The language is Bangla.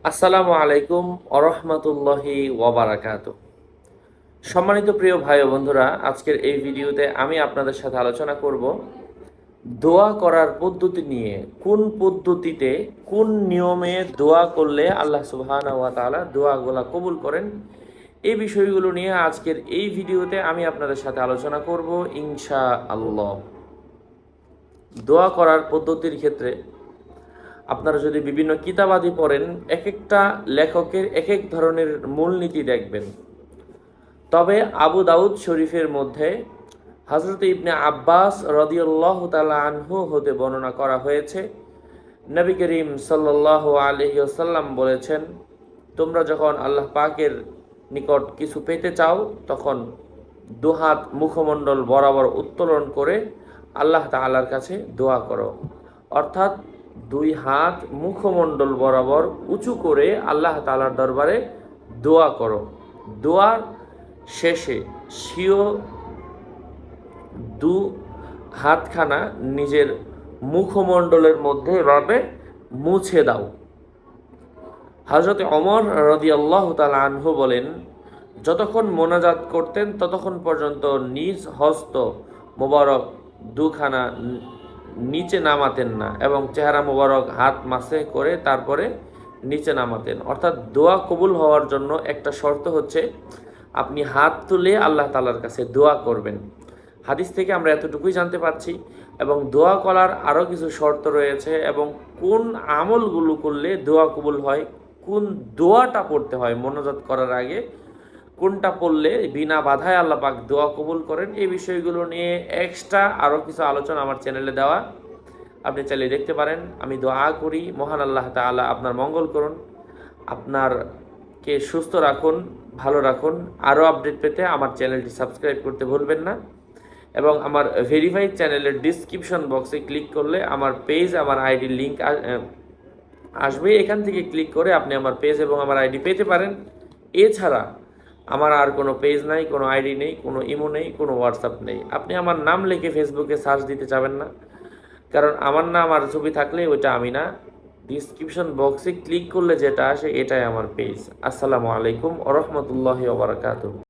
আসসালামু আলাইকুম আরহামতুল্লাহি ওয়াবারাকাতুহ। সম্মানিত প্রিয় ভাই ও বন্ধুরা, আজকের এই ভিডিওতে আমি আপনাদের সাথে আলোচনা করব দোয়া করার পদ্ধতি নিয়ে। কোন পদ্ধতিতে, কোন নিয়মে দোয়া করলে আল্লাহ সুবহানাহু ওয়া তাআলা দোয়াগুলা কবুল করেন, এই বিষয়গুলো নিয়ে আজকের এই ভিডিওতে আমি আপনাদের সাথে আলোচনা করব ইনশাআল্লাহ। দোয়া করার পদ্ধতির ক্ষেত্রে আপনারা যদি বিভিন্ন কিতাবাদি পড়েন, এক একটা লেখকের এক এক ধরনের মূলনীতি দেখবেন। তবে আবু দাউদ শরীফের মধ্যে হযরত ইবনে আব্বাস রাদিয়াল্লাহু তাআলা আনহু হতে বর্ণনা করা হয়েছে, নবী করিম সাল্লাল্লাহু আলাইহি ওয়াসাল্লাম বলেছেন, তোমরা যখন আল্লাহ পাকের নিকট কিছু পেতে চাও তখন দুহাত মুখমণ্ডল বরাবর উত্তোলন করে আল্লাহ তাআলার কাছে দোয়া করো। অর্থাৎ দুই হাত মুখমণ্ডল বরাবর উঁচু করে আল্লাহ তাআলার দরবারে দোয়া করো। দোয়ার শেষে স্বীয় দু হাতখানা নিজের মুখমণ্ডলের মধ্যে এভাবে মুছে দাও। হযরত ওমর রাদিয়াল্লাহু তাআলা আনহু বলেন, যতক্ষণ মোনাজাত করতেন ততক্ষণ পর্যন্ত নিজ হস্ত মোবারক দুখানা নিচে নামাতেন না এবং চেহারা মোবারক হাত মাসে করে তারপরে নিচে নামাতেন। অর্থাৎ দোয়া কবুল হওয়ার জন্য একটা শর্ত হচ্ছে আপনি হাত তুলে আল্লাহ তাআলার কাছে দোয়া করবেন। হাদিস থেকে আমরা এতটুকুই জানতে পারছি। এবং দোয়া করার আরও কিছু শর্ত রয়েছে এবং কোন আমলগুলো করলে দোয়া কবুল হয়, কোন দোয়াটা পড়তে হয় মোনাজাত করার আগে, কোনটা পড়লে বিনা বাধায় আল্লাহ পাক দোয়া কবুল করেন, এই বিষয়গুলো নিয়ে এক্সট্রা আরও কিছু আলোচনা আমার চ্যানেলে দেওয়া, আপনি চাইলে দেখতে পারেন। আমি দোয়া করি মহান আল্লাহ তাআলা আপনার মঙ্গল করুন, আপনারকে সুস্থ রাখুন, ভালো রাখুন। আরও আপডেট পেতে আমার চ্যানেলটি সাবস্ক্রাইব করতে ভুলবেন না এবং আমার ভেরিফাইড চ্যানেলের ডিসক্রিপশন বক্সে ক্লিক করলে আমার পেজ, আমার আইডির লিঙ্ক আসবে। এখান থেকে ক্লিক করে আপনি আমার পেজ এবং আমার আইডি পেতে পারেন। এছাড়া আমার আর কোনো পেজ নাই, কোনো আইডি নেই, কোনো ইমো নেই, কোনো হোয়াটসঅ্যাপ নেই। আপনি আমার নাম লিখে ফেসবুকে সার্চ দিতে চাবেন না, কারণ আমার নাম আর ছবি থাকলে ওইটা আমি না। ডিসক্রিপশন বক্সে ক্লিক করলে যেটা আসে এটাই আমার পেজ। আসসালামু আলাইকুম ওয়া রাহমাতুল্লাহি ওয়া বারাকাতুহু।